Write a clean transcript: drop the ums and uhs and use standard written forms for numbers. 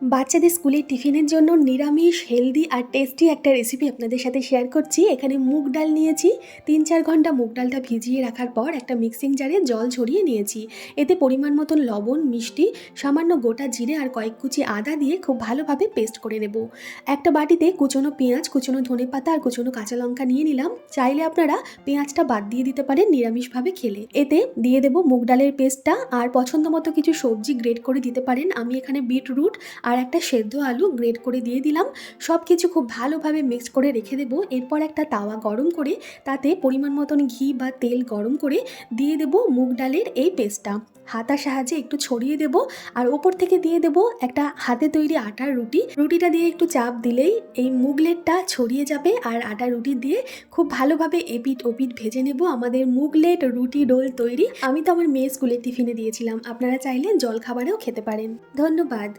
বাচ্চাদের স্কুলের টিফিনের জন্য নিরামিষ, হেলদি আর টেস্টি একটা রেসিপি আপনাদের সাথে শেয়ার করছি। এখানে মুগ ডাল নিয়েছি। ৩-৪ ঘন্টা মুগ ডালটা ভিজিয়ে রাখার পর একটা মিক্সিং জারে জল ঝরিয়ে নিয়েছি। এতে পরিমাণ মতন লবণ, মিষ্টি, সামান্য গোটা জিরে আর কয়েক কুচি আদা দিয়ে খুব ভালোভাবে পেস্ট করে নেব। একটা বাটিতে কুচনো পেঁয়াজ, কুচনো ধনেপাতা আর কুচনো কাঁচা লঙ্কা নিয়ে নিলাম। চাইলে আপনারা পেঁয়াজটা বাদ দিয়ে দিতে পারেন নিরামিষভাবে খেলে। এতে দিয়ে দেব মুগ ডালের পেস্টটা আর পছন্দ মতো কিছু সবজি গ্রেট করে দিতে পারেন। আমি এখানে বিটরুট আর একটা সেদ্ধ আলু গ্রেট করে দিয়ে দিলাম। সব কিছু খুব ভালোভাবে মিক্স করে রেখে দেবো। এরপর একটা তাওয়া গরম করে তাতে পরিমাণ মতন ঘি বা তেল গরম করে দিয়ে দেবো মুগ ডালের এই পেস্টটা। হাতার সাহায্যে একটু ছড়িয়ে দেব আর ওপর থেকে দিয়ে দেব একটা হাতে তৈরি আটার রুটি। রুটিটা দিয়ে একটু চাপ দিলেই এই মুগলেটটা ছড়িয়ে যাবে আর আটা রুটি দিয়ে খুব ভালোভাবে এপিট ওপিট ভেজে নেব। আমাদের মুগলেট রুটি রোল তৈরি। আমি তো আমার মেয়ে স্কুলের টিফিনে দিয়েছিলাম, আপনারা চাইলে জলখাবারেও খেতে পারেন। ধন্যবাদ।